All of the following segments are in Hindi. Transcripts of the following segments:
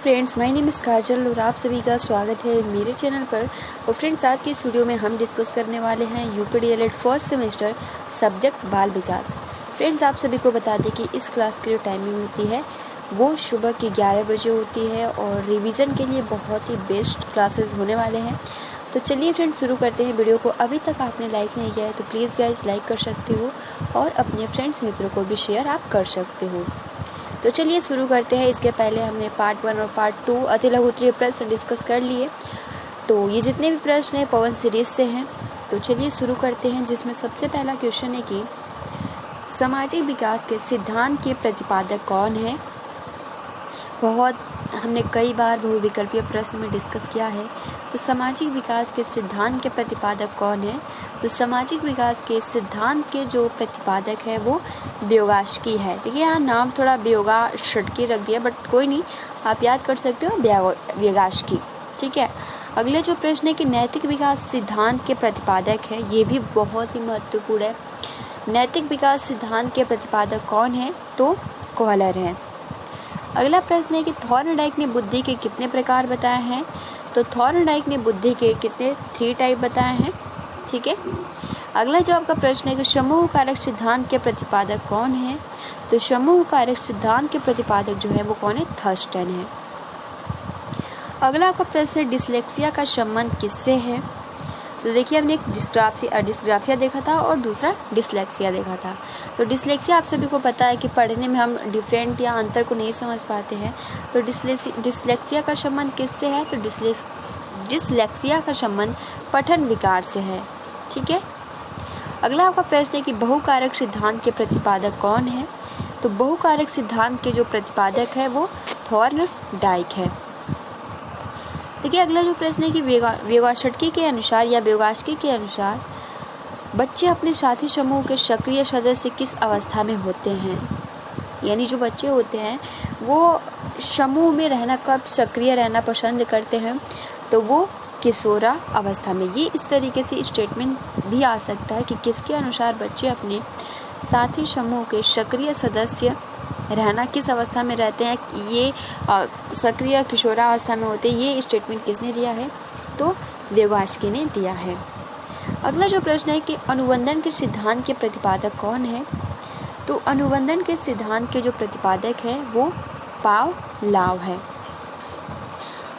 फ्रेंड्स, माय नेम इज़ काजल और आप सभी का स्वागत है मेरे चैनल पर। और फ्रेंड्स, आज की इस वीडियो में हम डिस्कस करने वाले हैं UP DElEd first semester subject बाल विकास। फ्रेंड्स, आप सभी को बता दें कि इस क्लास की जो टाइमिंग होती है वो सुबह की 11 बजे होती है और रिवीजन के लिए बहुत ही बेस्ट क्लासेस होने वाले हैं। तो चलिए फ्रेंड्स, शुरू करते हैं वीडियो को। अभी तक आपने लाइक नहीं किया है तो प्लीज़ गाइज लाइक कर सकते हो और अपने फ्रेंड्स मित्रों को भी शेयर आप कर सकते हो। तो चलिए शुरू करते हैं। इसके पहले हमने पार्ट 1 और पार्ट 2 अति लघु उत्तरीय प्रश्न डिस्कस कर लिए। तो ये जितने भी प्रश्न हैं पवन सीरीज से हैं। तो चलिए शुरू करते हैं, जिसमें सबसे पहला क्वेश्चन है कि सामाजिक विकास के सिद्धांत के प्रतिपादक कौन है। बहुत हमने कई बार बहुविकल्पीय प्रश्न में डिस्कस किया है। तो सामाजिक विकास के सिद्धांत के प्रतिपादक कौन है। तो सामाजिक विकास के सिद्धांत के जो प्रतिपादक है वो व्योगाश्की है। देखिए यहाँ नाम थोड़ा व्योगाश्की रख दिया, बट कोई नहीं, आप याद कर सकते हो व्योगाश्की। ठीक है। अगले जो प्रश्न है कि नैतिक विकास सिद्धांत के प्रतिपादक है, ये भी बहुत ही महत्वपूर्ण है। नैतिक विकास सिद्धांत के प्रतिपादक कौन है। तो कॉलर हैं। अगला प्रश्न है कि थॉर्नडाइक ने बुद्धि के कितने प्रकार बताए हैं। तो थॉर्नडाइक ने बुद्धि के कितने 3 टाइप बताए हैं। ठीक है। अगला जो आपका प्रश्न है कि समूह कारक सिद्धांत के प्रतिपादक कौन है। तो समूह कारक सिद्धांत के प्रतिपादक जो है वो कौन है, थर्स्टन है। अगला आपका प्रश्न है डिस्लेक्सिया का संबंध किससे है। तो देखिए हमने एक डिस्ग्राफिया देखा था और दूसरा डिस्लेक्सिया देखा था। तो डिस्लेक्सिया आप सभी को पता है कि पढ़ने में हम डिफरेंट या अंतर को नहीं समझ पाते हैं। तो डिस्लेक्सिया का संबंध किससे है। तो डिस्लेक्सिया का संबंध पठन विकार से है। ठीक है। अगला आपका प्रश्न है कि बहुकारक सिद्धांत के प्रतिपादक कौन है। तो बहुकारक सिद्धांत के जो प्रतिपादक है वो थॉर्नडाइक है। देखिए अगला जो प्रश्न है कि व्योगाश्की के अनुसार या व्योगाश्की के अनुसार बच्चे अपने साथी समूह के सक्रिय सदस्य किस अवस्था में होते हैं। यानी जो बच्चे होते हैं वो समूह में रहना कब सक्रिय रहना पसंद करते हैं। तो वो किशोरा अवस्था में। ये इस तरीके से स्टेटमेंट भी आ सकता है कि किसके अनुसार बच्चे अपने साथी समूह के सक्रिय सदस्य रहना किस अवस्था में रहते हैं, ये सक्रिय किशोरावस्था में होते हैं। ये स्टेटमेंट किसने दिया है। तो व्योगाश्की ने दिया है। अगला जो प्रश्न है कि अनुबंधन के सिद्धांत के प्रतिपादक कौन है। तो अनुबंधन के सिद्धांत के जो प्रतिपादक है वो पावलोव है।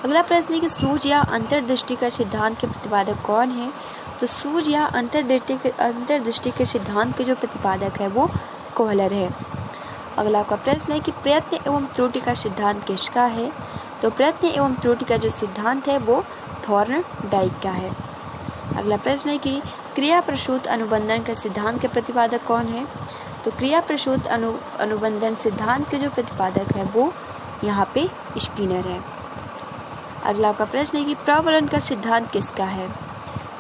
अगला प्रश्न है कि सूझ या अंतर्दृष्टि का सिद्धांत के प्रतिपादक कौन है। तो सूझ या अंतर्दृष्टि के सिद्धांत के जो प्रतिपादक है वो कॉलर है। अगला आपका प्रश्न है कि प्रयत्न एवं त्रुटि का सिद्धांत किसका है। तो प्रयत्न एवं त्रुटि का जो सिद्धांत है वो थॉर्नडाइक का है। अगला प्रश्न है कि क्रिया प्रसूत अनुबंधन का सिद्धांत के प्रतिपादक कौन है। तो क्रिया प्रसूत अनुबंधन सिद्धांत के जो प्रतिपादक है वो यहाँ पे स्किनर है। अगला आपका प्रश्न है कि प्रवलन का सिद्धांत किसका है।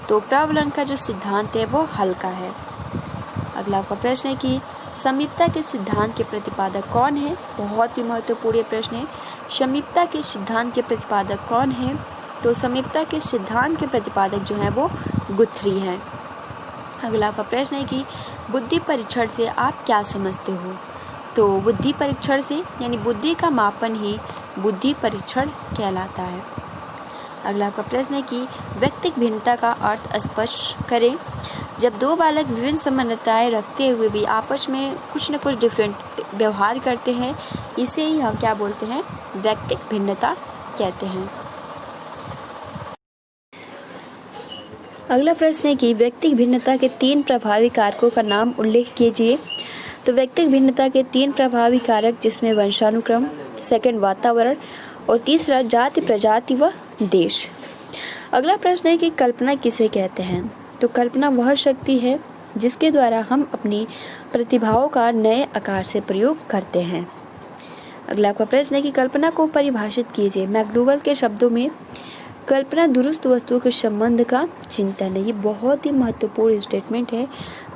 तो प्रवलन का जो सिद्धांत है वो हल का है। अगला आपका प्रश्न है कि समीपता के सिद्धांत के प्रतिपादक कौन है। बहुत ही महत्वपूर्ण प्रश्न है। समीपता के सिद्धांत के प्रतिपादक कौन है। तो समीपता के सिद्धांत के प्रतिपादक जो है वो गुथ्री हैं। अगला आपका प्रश्न है कि बुद्धि परीक्षण से आप क्या समझते हो। तो बुद्धि परीक्षण से यानी बुद्धि का मापन ही बुद्धि परीक्षण कहलाता है। अगला आपका प्रश्न है कि व्यक्तिक भिन्नता का अर्थ स्पष्ट करें। जब दो बालक विभिन्न समानताएं रखते हुए भी आपस में कुछ न कुछ डिफरेंट व्यवहार करते हैं, इसे ही हम क्या बोलते हैं, व्यक्तिक भिन्नता कहते हैं। अगला प्रश्न है कि व्यक्तिक भिन्नता के 3 प्रभावी कारकों का नाम उल्लेख कीजिए। तो व्यक्तिक भिन्नता के 3 प्रभावी कारक, जिसमें वंशानुक्रम, सेकंड वातावरण और तीसरा जाति प्रजाति व देश। अगला प्रश्न है कि कल्पना किसे कहते हैं। तो कल्पना वह शक्ति है जिसके द्वारा हम अपनी प्रतिभाओं का नए आकार से प्रयोग करते हैं। अगला आपका प्रश्न है कि कल्पना को परिभाषित कीजिए। मैकडूगल के शब्दों में कल्पना दुरुस्त वस्तु के संबंध का चिंतन है। ये बहुत ही महत्वपूर्ण स्टेटमेंट है।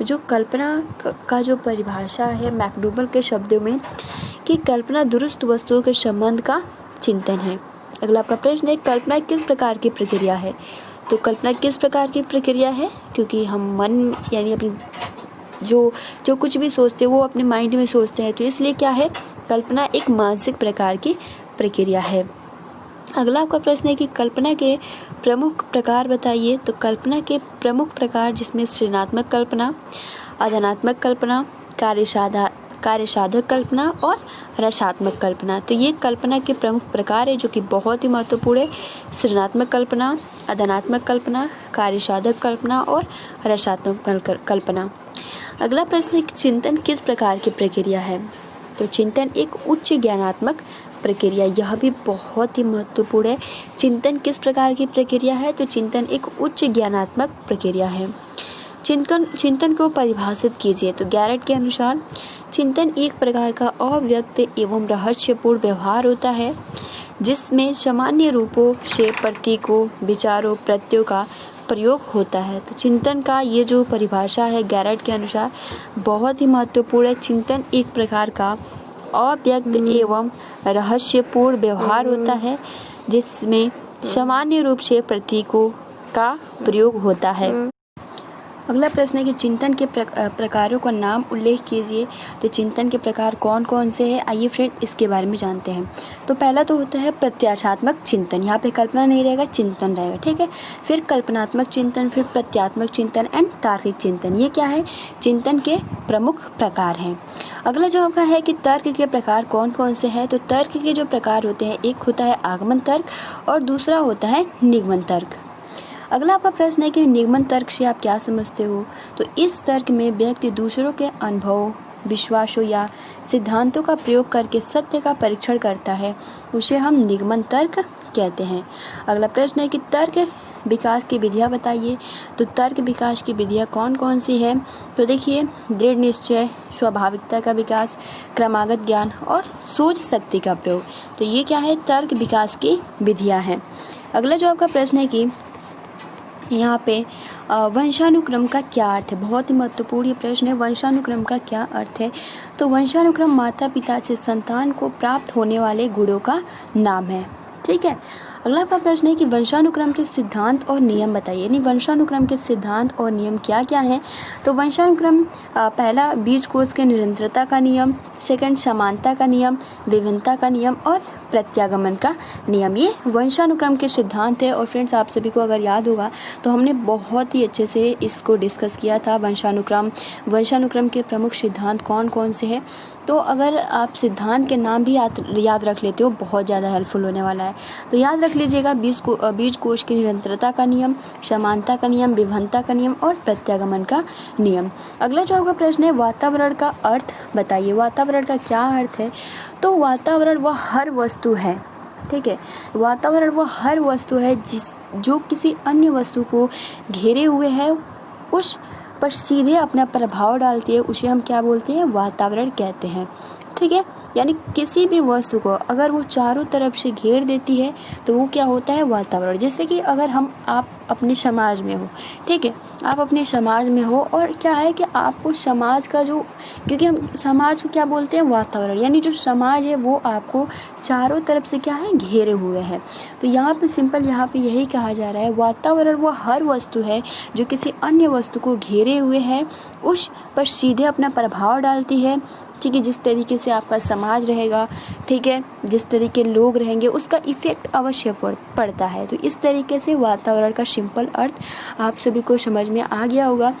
जो कल्पना का जो परिभाषा है मैकडूगल के शब्दों में कि कल्पना दुरुस्त वस्तुओं के संबंध का चिंतन है। अगला आपका प्रश्न है कल्पना किस प्रकार की प्रक्रिया है। तो कल्पना किस प्रकार की प्रक्रिया है, क्योंकि हम मन यानी अपनी जो कुछ भी सोचते हैं वो अपने माइंड में सोचते हैं, तो इसलिए क्या है, कल्पना एक मानसिक प्रकार की प्रक्रिया है। अगला आपका प्रश्न है कि कल्पना के प्रमुख प्रकार बताइए। तो कल्पना के प्रमुख प्रकार जिसमें सृजनात्मक कल्पना, आधानात्मक कल्पना, कार्यसाधक कल्पना और रसात्मक कल्पना। तो ये कल्पना के प्रमुख प्रकार है जो कि बहुत ही महत्वपूर्ण है। सृजनात्मक कल्पना, आधानात्मक कल्पना, कार्यसाधक कल्पना और रसात्मक कल्पना। अगला प्रश्न है कि चिंतन किस प्रकार की प्रक्रिया है। तो चिंतन एक उच्च ज्ञानात्मक प्रक्रिया, यह भी बहुत ही महत्वपूर्ण है। चिंतन किस प्रकार की प्रक्रिया है। तो चिंतन एक उच्च ज्ञानात्मक प्रक्रिया है। चिंतन को परिभाषित कीजिए। तो गैरेट के अनुसार चिंतन एक प्रकार का अव्यक्त एवं रहस्यपूर्ण व्यवहार होता है जिसमें सामान्य रूपों से प्रतीकों, विचारों, प्रत्ययों का प्रयोग होता है। तो चिंतन का ये जो परिभाषा है गैरेट के अनुसार बहुत ही महत्वपूर्ण है। चिंतन एक प्रकार का अव्यक्त एवं रहस्यपूर्ण व्यवहार होता है जिसमें सामान्य रूप से प्रतीकों का प्रयोग होता है। अगला प्रश्न है कि चिंतन के प्रकारों का नाम उल्लेख कीजिए। तो चिंतन के प्रकार कौन कौन से हैं, आइए फ्रेंड इसके बारे में जानते हैं। तो पहला तो होता है प्रत्याशात्मक चिंतन, यहाँ पे कल्पना नहीं रहेगा, चिंतन रहेगा, ठीक है। फिर कल्पनात्मक चिंतन, फिर प्रत्यात्मक चिंतन एंड तार्किक चिंतन। ये क्या है, चिंतन के प्रमुख प्रकार हैं। अगला जो आपका है कि तर्क के प्रकार कौन कौन से हैं। तो तर्क के जो प्रकार होते हैं, एक होता है आगमन तर्क और दूसरा होता है निगमन तर्क। अगला आपका प्रश्न है कि निगमन तर्क से आप क्या समझते हो। तो इस तर्क में व्यक्ति दूसरों के अनुभवों, विश्वासों या सिद्धांतों का प्रयोग करके सत्य का परीक्षण करता है, उसे हम निगमन तर्क कहते हैं। अगला प्रश्न है कि तर्क विकास की विधियां बताइए। तो तर्क विकास की विधियां कौन कौन सी है। तो देखिए, दृढ़ निश्चय, स्वाभाविकता का विकास, क्रमागत ज्ञान और सोच शक्ति का प्रयोग। तो ये क्या है, तर्क विकास की विधियां हैं। अगला जो आपका प्रश्न है कि यहाँ पे वंशानुक्रम का क्या अर्थ है। बहुत ही महत्वपूर्ण ये प्रश्न है, वंशानुक्रम का क्या अर्थ है। तो वंशानुक्रम माता पिता से संतान को प्राप्त होने वाले गुणों का नाम है, ठीक है। अगला आपका प्रश्न है कि वंशानुक्रम के सिद्धांत और नियम बताइए। यानी वंशानुक्रम के सिद्धांत और नियम क्या क्या हैं। तो वंशानुक्रम पहला बीज कोष के निरंतरता का नियम, सेकंड समानता का नियम, विभिन्नता का नियम और प्रत्यागमन का नियम, ये वंशानुक्रम के सिद्धांत है। और फ्रेंड्स, आप सभी को अगर याद होगा तो हमने बहुत ही अच्छे से इसको डिस्कस किया था, वंशानुक्रम के प्रमुख सिद्धांत कौन कौन से हैं। तो अगर आप सिद्धांत के नाम भी याद रख लेते हो, बहुत ज़्यादा हेल्पफुल होने वाला है। तो याद रख लीजिएगा, बीज कोष की निरंतरता का नियम, समानता का नियम, विभिन्नता का नियम और प्रत्यागमन का नियम। अगला जो आपका प्रश्न है, वातावरण का अर्थ बताइए। वातावरण का क्या अर्थ है। तो वातावरण वह हर वस्तु है, ठीक है। वातावरण वह हर वस्तु है जो किसी अन्य वस्तु को घेरे हुए है, उस पर सीधे अपना प्रभाव डालती है, उसे हम क्या बोलते हैं, वातावरण कहते हैं, ठीक है। यानी किसी भी वस्तु को अगर वो चारों तरफ से घेर देती है तो वो क्या होता है, वातावरण। जैसे कि अगर आप अपने समाज में हो, ठीक है, आप अपने समाज में हो और क्या है कि आपको समाज का जो, क्योंकि हम समाज को क्या बोलते हैं, वातावरण। यानी जो समाज है वो आपको चारों तरफ से क्या है, घेरे हुए है। तो यहाँ पे सिंपल यहाँ पे यही कहा जा रहा है, वातावरण वो हर वस्तु है जो किसी अन्य वस्तु को घेरे हुए है, उस पर सीधे अपना प्रभाव डालती है, ठीक है। जिस तरीके से आपका समाज रहेगा, ठीक है, जिस तरीके लोग रहेंगे उसका इफेक्ट अवश्य पड़ता है। तो इस तरीके से वातावरण का सिंपल अर्थ आप सभी को समझ में आ गया होगा।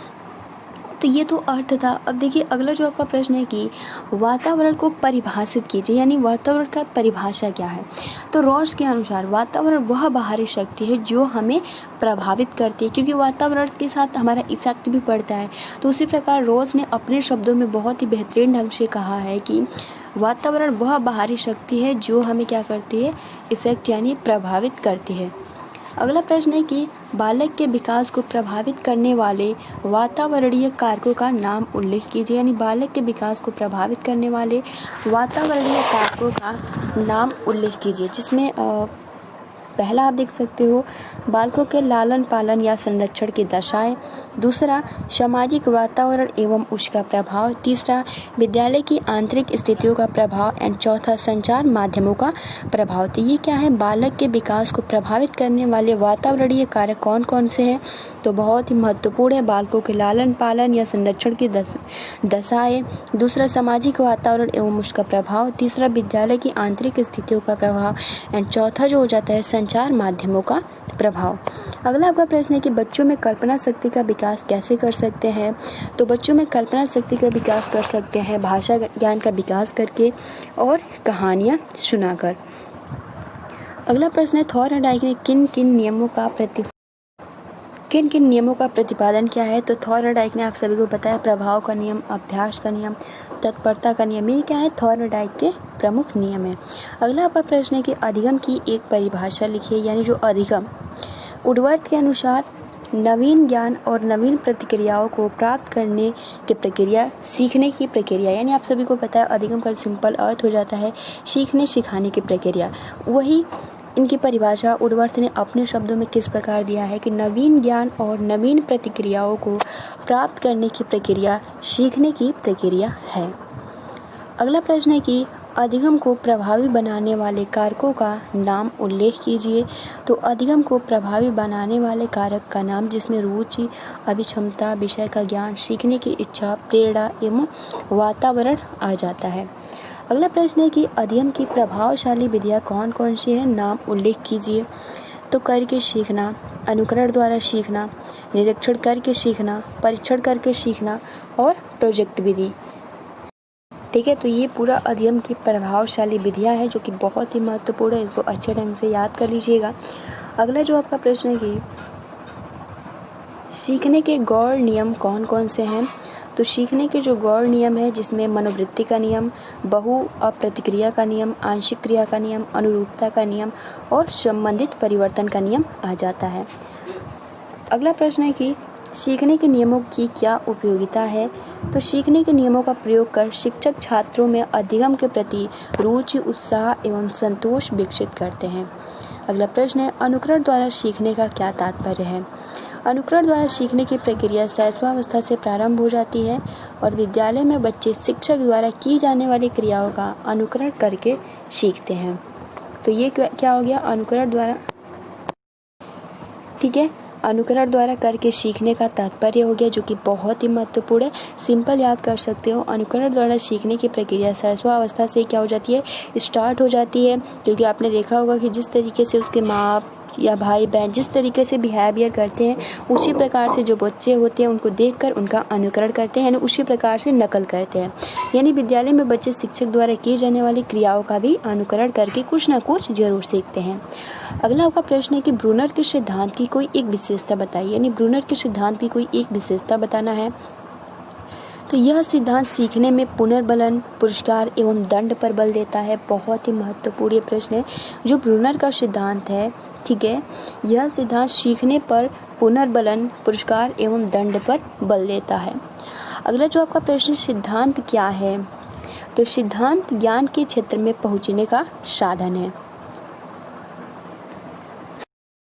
तो ये तो अर्थ था। अब देखिए अगला जो आपका प्रश्न है कि वातावरण को परिभाषित कीजिए, यानी वातावरण का परिभाषा क्या है। तो रॉस के अनुसार वातावरण वह बाहरी शक्ति है जो हमें प्रभावित करती है, क्योंकि वातावरण के साथ हमारा इफेक्ट भी पड़ता है। तो उसी प्रकार रॉस ने अपने शब्दों में बहुत ही बेहतरीन ढंग से कहा है कि वातावरण वह बाहरी शक्ति है जो हमें क्या करती है, इफेक्ट यानी प्रभावित करती है। अगला प्रश्न है कि बालक के विकास को प्रभावित करने वाले वातावरणीय कारकों का नाम उल्लेख कीजिए। यानी बालक के विकास को प्रभावित करने वाले वातावरणीय कारकों का नाम उल्लेख कीजिए, जिसमें पहला आप देख सकते हो बालकों के लालन पालन या संरक्षण की दशाएं, दूसरा सामाजिक वातावरण एवं उसका प्रभाव, तीसरा विद्यालय की आंतरिक स्थितियों का प्रभाव एंड चौथा संचार माध्यमों का प्रभाव। तो ये क्या है, बालक के विकास को प्रभावित करने वाले वातावरणीय कारक कौन कौन से हैं। तो बहुत ही महत्वपूर्ण है बालकों के लालन पालन या संरक्षण की दशाएं, दूसरा सामाजिक वातावरण एवं उसका प्रभाव, तीसरा विद्यालय की आंतरिक स्थितियों का प्रभाव एंड चौथा जो हो जाता है संचार माध्यमों का प्रभाव। अगला आपका प्रश्न है कि बच्चों में कल्पना शक्ति का विकास कैसे कर सकते हैं। तो बच्चों में कल्पना शक्ति का विकास कर सकते हैं भाषा ज्ञान का विकास करके और कहानियाँ सुनाकर। अगला प्रश्न है थॉर्नडाइक ने किन किन नियमों का प्रतिपादन किया है। तो थॉर्नडाइक ने आप सभी को बताया प्रभाव का नियम, अभ्यास का नियम, तत्परता का नियम, ये क्या है थॉर्नडाइक के प्रमुख नियम है। अगला आपका प्रश्न है कि अधिगम की एक परिभाषा लिखिए, यानी जो अधिगम वुडवर्थ के अनुसार नवीन ज्ञान और नवीन प्रतिक्रियाओं को प्राप्त करने की प्रक्रिया, सीखने की प्रक्रिया, यानी आप सभी को पता है अधिगम का सिंपल अर्थ हो जाता है सीखने सिखाने की प्रक्रिया। वही इनकी परिभाषा वुडवर्थ ने अपने शब्दों में किस प्रकार दिया है कि नवीन ज्ञान और नवीन प्रतिक्रियाओं को प्राप्त करने की प्रक्रिया सीखने की प्रक्रिया है। अगला प्रश्न है कि अधिगम को प्रभावी बनाने वाले कारकों का नाम उल्लेख कीजिए। तो अधिगम को प्रभावी बनाने वाले कारक का नाम जिसमें रुचि, अभिक्षमता, विषय का ज्ञान, सीखने की इच्छा, प्रेरणा एवं वातावरण आ जाता है। अगला प्रश्न है कि अधिगम की प्रभावशाली विधियाँ कौन कौन सी हैं, नाम उल्लेख कीजिए। तो करके सीखना, अनुकरण द्वारा सीखना, निरीक्षण करके सीखना, परीक्षण करके सीखना और प्रोजेक्ट विधि। ठीक है, तो ये पूरा अधिगम की प्रभावशाली विधियाँ हैं जो कि बहुत ही महत्वपूर्ण है, इसको अच्छे ढंग से याद कर लीजिएगा। अगला जो आपका प्रश्न है कि सीखने के गौण नियम कौन कौन से हैं। तो सीखने के जो गौण नियम है जिसमें मनोवृत्ति का नियम, बहु अप्रतिक्रिया का नियम, आंशिक क्रिया का नियम, अनुरूपता का नियम और संबंधित परिवर्तन का नियम आ जाता है। अगला प्रश्न है कि सीखने के नियमों की क्या उपयोगिता है। तो सीखने के नियमों का प्रयोग कर शिक्षक छात्रों में अधिगम के प्रति रुचि, उत्साह एवं संतोष विकसित करते हैं। अगला प्रश्न है अनुकरण द्वारा सीखने का क्या तात्पर्य है। अनुकरण द्वारा सीखने की प्रक्रिया शैशवावस्था से प्रारंभ हो जाती है और विद्यालय में बच्चे शिक्षक द्वारा की जाने वाली क्रियाओं का अनुकरण करके सीखते हैं। तो ये क्या हो गया, अनुकरण द्वारा, ठीक है, अनुकरण द्वारा करके सीखने का तात्पर्य हो गया जो कि बहुत ही महत्वपूर्ण है। सिंपल याद कर सकते हो, अनुकरण द्वारा सीखने की प्रक्रिया शैशवावस्था से क्या हो जाती है, स्टार्ट हो जाती है। क्योंकि आपने देखा होगा कि जिस तरीके से उसके माँ या भाई बहन जिस तरीके से बिहेवियर करते हैं उसी प्रकार से जो बच्चे होते हैं उनको देखकर उनका अनुकरण करते हैं, उसी प्रकार से नकल करते हैं। यानी विद्यालय में बच्चे शिक्षक द्वारा की जाने वाली क्रियाओं का भी अनुकरण करके कुछ ना कुछ जरूर सीखते हैं। अगला आपका प्रश्न है कि ब्रूनर के सिद्धांत की कोई एक विशेषता बताइए, यानी ब्रूनर के सिद्धांत की कोई एक विशेषता बताना है। तो यह सिद्धांत सीखने में पुनर्बलन, पुरस्कार एवं दंड पर बल देता है। बहुत ही महत्वपूर्ण ये प्रश्न है। जो ब्रूनर का सिद्धांत है, ठीक है, यह सिद्धांत सीखने पर पुनर्बलन, पुरस्कार एवं दंड पर बल देता है। अगला जो आपका प्रश्न सिद्धांत क्या है। तो सिद्धांत ज्ञान के क्षेत्र में पहुंचने का साधन है।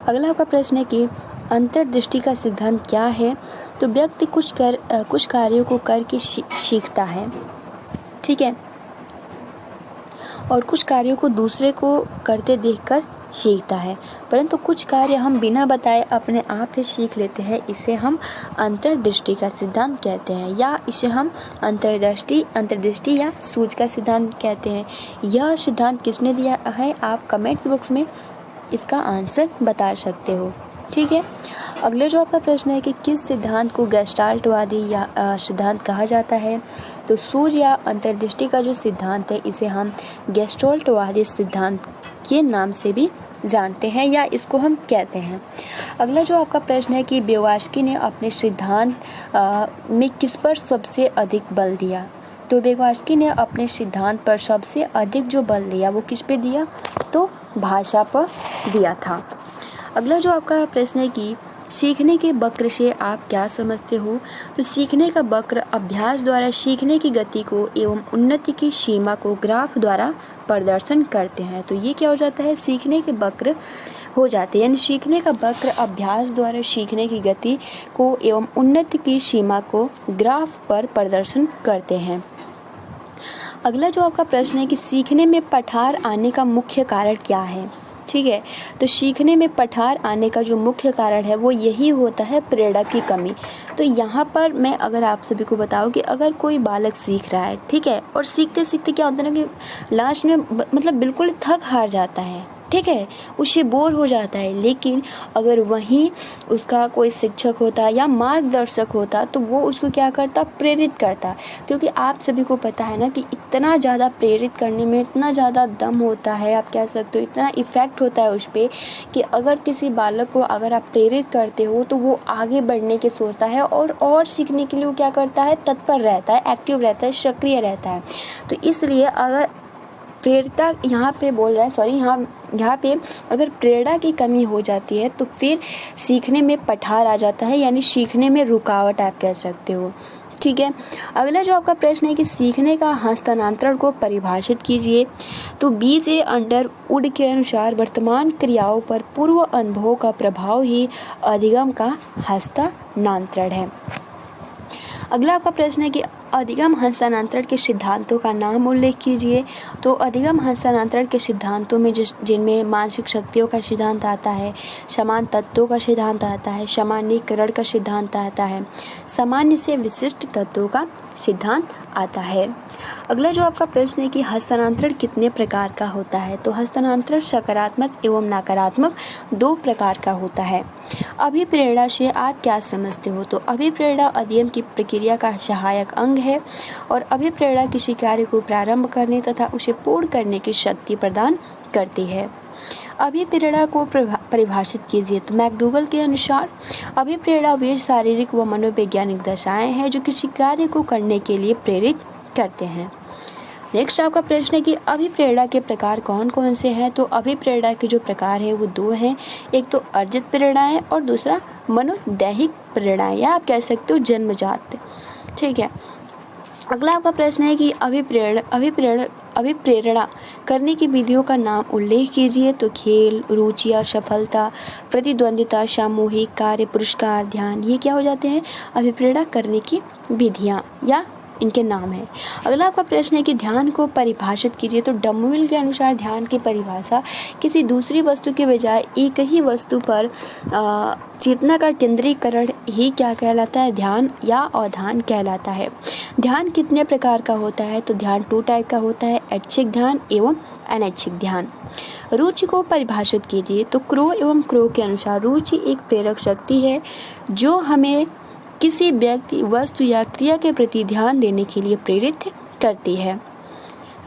अगला आपका प्रश्न है कि अंतर्दृष्टि का सिद्धांत क्या है। तो व्यक्ति कुछ कार्यों को करके सीखता है, ठीक है, और कुछ कार्यों को दूसरे को करते देखकर सीखता है, परंतु कुछ कार्य हम बिना बताए अपने आप ही सीख लेते हैं। इसे हम अंतर्दृष्टि का सिद्धांत कहते हैं, या इसे हम अंतर्दृष्टि या सूझ का सिद्धांत कहते हैं। यह सिद्धांत किसने दिया है, आप कमेंट्स बॉक्स में इसका आंसर बता सकते हो, ठीक है। अगले जो आपका प्रश्न है कि किस सिद्धांत को गेस्टाल्टवादी या सिद्धांत कहा जाता है। तो सूझ या अंतर्दृष्टि का जो सिद्धांत है इसे हम गेस्टाल्टवादी सिद्धांत के नाम से भी जानते हैं या इसको हम कहते हैं। अगला जो आपका प्रश्न है कि व्यवास्की ने अपने सिद्धांत में किस पर सबसे अधिक बल दिया। तो व्यवास्की ने अपने सिद्धांत पर सबसे अधिक जो बल दिया वो किस पे दिया, तो भाषा पर दिया था। अगला जो आपका प्रश्न है कि सीखने के वक्र से आप क्या समझते हो? तो सीखने का वक्र अभ्यास द्वारा सीखने की गति को एवं उन्नति की सीमा को ग्राफ द्वारा प्रदर्शन करते हैं। तो ये क्या हो जाता है? सीखने के वक्र हो जाते हैं, यानी सीखने का वक्र अभ्यास द्वारा सीखने की गति को एवं उन्नति की सीमा को ग्राफ पर प्रदर्शन करते हैं। अगला जो आपका प्रश्न है कि सीखने में पठार आने का मुख्य कारण क्या है? ठीक है, तो सीखने में पठार आने का जो मुख्य कारण है वो यही होता है प्रेरणा की कमी। तो यहाँ पर मैं अगर आप सभी को बताऊँ कि अगर कोई बालक सीख रहा है, ठीक है, और सीखते सीखते क्या होता है ना कि लास्ट में मतलब बिल्कुल थक हार जाता है, ठीक है, उससे बोर हो जाता है, लेकिन अगर वहीं उसका कोई शिक्षक होता या मार्गदर्शक होता तो वो उसको क्या करता? प्रेरित करता। क्योंकि आप सभी को पता है ना कि इतना ज़्यादा प्रेरित करने में इतना ज़्यादा दम होता है, आप कह सकते हो इतना इफ़ेक्ट होता है उस पर कि अगर किसी बालक को अगर आप प्रेरित करते हो तो वो आगे बढ़ने की सोचता है और सीखने के लिए वो क्या करता है? तत्पर रहता है, एक्टिव रहता है, सक्रिय रहता है। तो इसलिए अगर प्रेरणा यहाँ पे बोल रहा है, सॉरी, यहाँ पे अगर प्रेरणा की कमी हो जाती है तो फिर सीखने में पठार आ जाता है, यानी सीखने में रुकावट आप कह सकते हो। ठीक है, अगला जो आपका प्रश्न है कि सीखने का हस्तांतरण को परिभाषित कीजिए। तो बीजे अंडरवुड के अनुसार वर्तमान क्रियाओं पर पूर्व अनुभव का प्रभाव ही अधिगम का हस्तांतरण है। अगला आपका प्रश्न है कि अधिगम हस्तांतरण के सिद्धांतों का नाम उल्लेख कीजिए। तो अधिगम हस्तांतरण के सिद्धांतों में जिनमें मानसिक शक्तियों का सिद्धांत आता है, समान तत्वों का सिद्धांत आता है, सामान्यीकरण का सिद्धांत आता है, सामान्य से विशिष्ट तत्वों का सिद्धांत आता है। अगला जो आपका प्रश्न है कि हस्तांतरण कितने प्रकार का होता है? तो हस्तांतरण सकारात्मक एवं नकारात्मक 2 प्रकार का होता है। अभिप्रेरणा से आप क्या समझते हो? तो अभिप्रेरणा अधिगम की प्रक्रिया का सहायक अंग है और अभिप्रेरणा किसी कार्य को प्रारंभ करने तथा उसे पूर्ण करने की शक्ति प्रदान करती है। अभिप्रेरणा को परिभाषित कीजिए। तो मैकडूगल के अनुसार अभिप्रेरणा वे शारीरिक व मनोवैज्ञानिक दशाएं हैं जो किसी कार्य को करने के लिए प्रेरित करते हैं। नेक्स्ट आपका प्रश्न है कि अभिप्रेरणा के प्रकार कौन कौन से हैं? तो अभिप्रेरणा के जो प्रकार है वो 2 हैं, एक तो अर्जित प्रेरणाएं और दूसरा मनोदैहिक प्रेरणाएं, या आप कह सकते हो जन्मजात। ठीक है, अगला आपका प्रश्न है कि अभिप्रेरणा करने की विधियों का नाम उल्लेख कीजिए। तो खेल, रुचियाँ, सफलता, प्रतिद्वंदिता, सामूहिक कार्य, पुरस्कार, ध्यान, ये क्या हो जाते हैं? अभिप्रेरणा करने की विधियाँ या इनके नाम है। अगला आपका प्रश्न है कि ध्यान को परिभाषित कीजिए। तो डम्बविल के अनुसार ध्यान की परिभाषा किसी दूसरी वस्तु के बजाय एक ही वस्तु पर चेतना का केंद्रीकरण ही क्या कहलाता है? ध्यान या अवधान कहलाता है। ध्यान कितने प्रकार का होता है? तो ध्यान 2 टाइप का होता है, ऐच्छिक ध्यान एवं अनैच्छिक ध्यान। रुचि को परिभाषित कीजिए। तो क्रो एवं क्रो के अनुसार रुचि एक प्रेरक शक्ति है जो हमें किसी व्यक्ति, वस्तु या क्रिया के प्रति ध्यान देने के लिए प्रेरित करती है।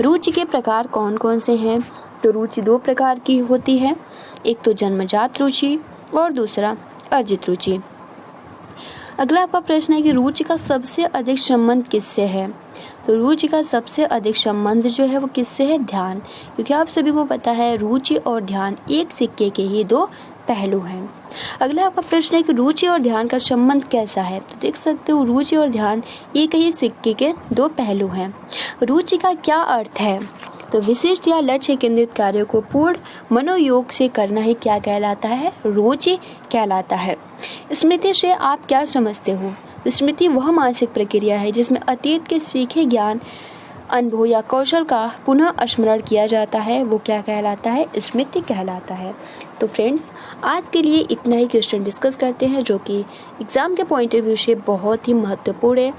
रुचि के प्रकार कौन कौन से हैं? तो रुचि 2 प्रकार की होती है, एक तो जन्मजात रुचि और दूसरा अर्जित रुचि। अगला आपका प्रश्न है कि रुचि का सबसे अधिक संबंध किससे है? तो रुचि का सबसे अधिक संबंध जो है वो किससे है? ध्यान, क्योंकि आप सभी को पता है रुचि और ध्यान एक सिक्के के ही 2 पहलू हैं। अगला आपका प्रश्न है कि रुचि और ध्यान का संबंध कैसा है? तो देख सकते हो रुचि और ध्यान एक ही सिक्के के 2 पहलू हैं। रुचि का क्या अर्थ है? तो विशिष्ट या लक्ष्य केंद्रित कार्यों को पूर्ण मनोयोग से करना ही क्या कहलाता है? रुचि कहलाता है। स्मृति से आप क्या समझते हो? स्मृति वह मानसिक प्रक्रिया है जिसमें अतीत के सीखे ज्ञान, अनुभव या कौशल का पुनः स्मरण किया जाता है, वो क्या कहलाता है? स्मृति कहलाता है। तो फ्रेंड्स, आज के लिए इतना ही क्वेश्चन डिस्कस करते हैं जो कि एग्ज़ाम के पॉइंट ऑफ व्यू से बहुत ही महत्वपूर्ण है।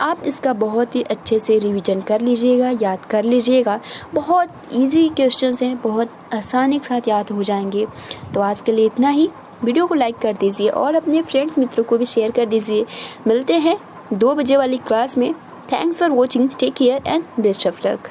आप इसका बहुत ही अच्छे से रिवीजन कर लीजिएगा, याद कर लीजिएगा। बहुत इजी क्वेश्चंस हैं, बहुत आसानी के साथ याद हो जाएंगे। तो आज के लिए इतना ही। वीडियो को लाइक कर दीजिए और अपने फ्रेंड्स मित्रों को भी शेयर कर दीजिए। मिलते हैं 2 बजे वाली क्लास में। Thanks for watching, take care and best of luck.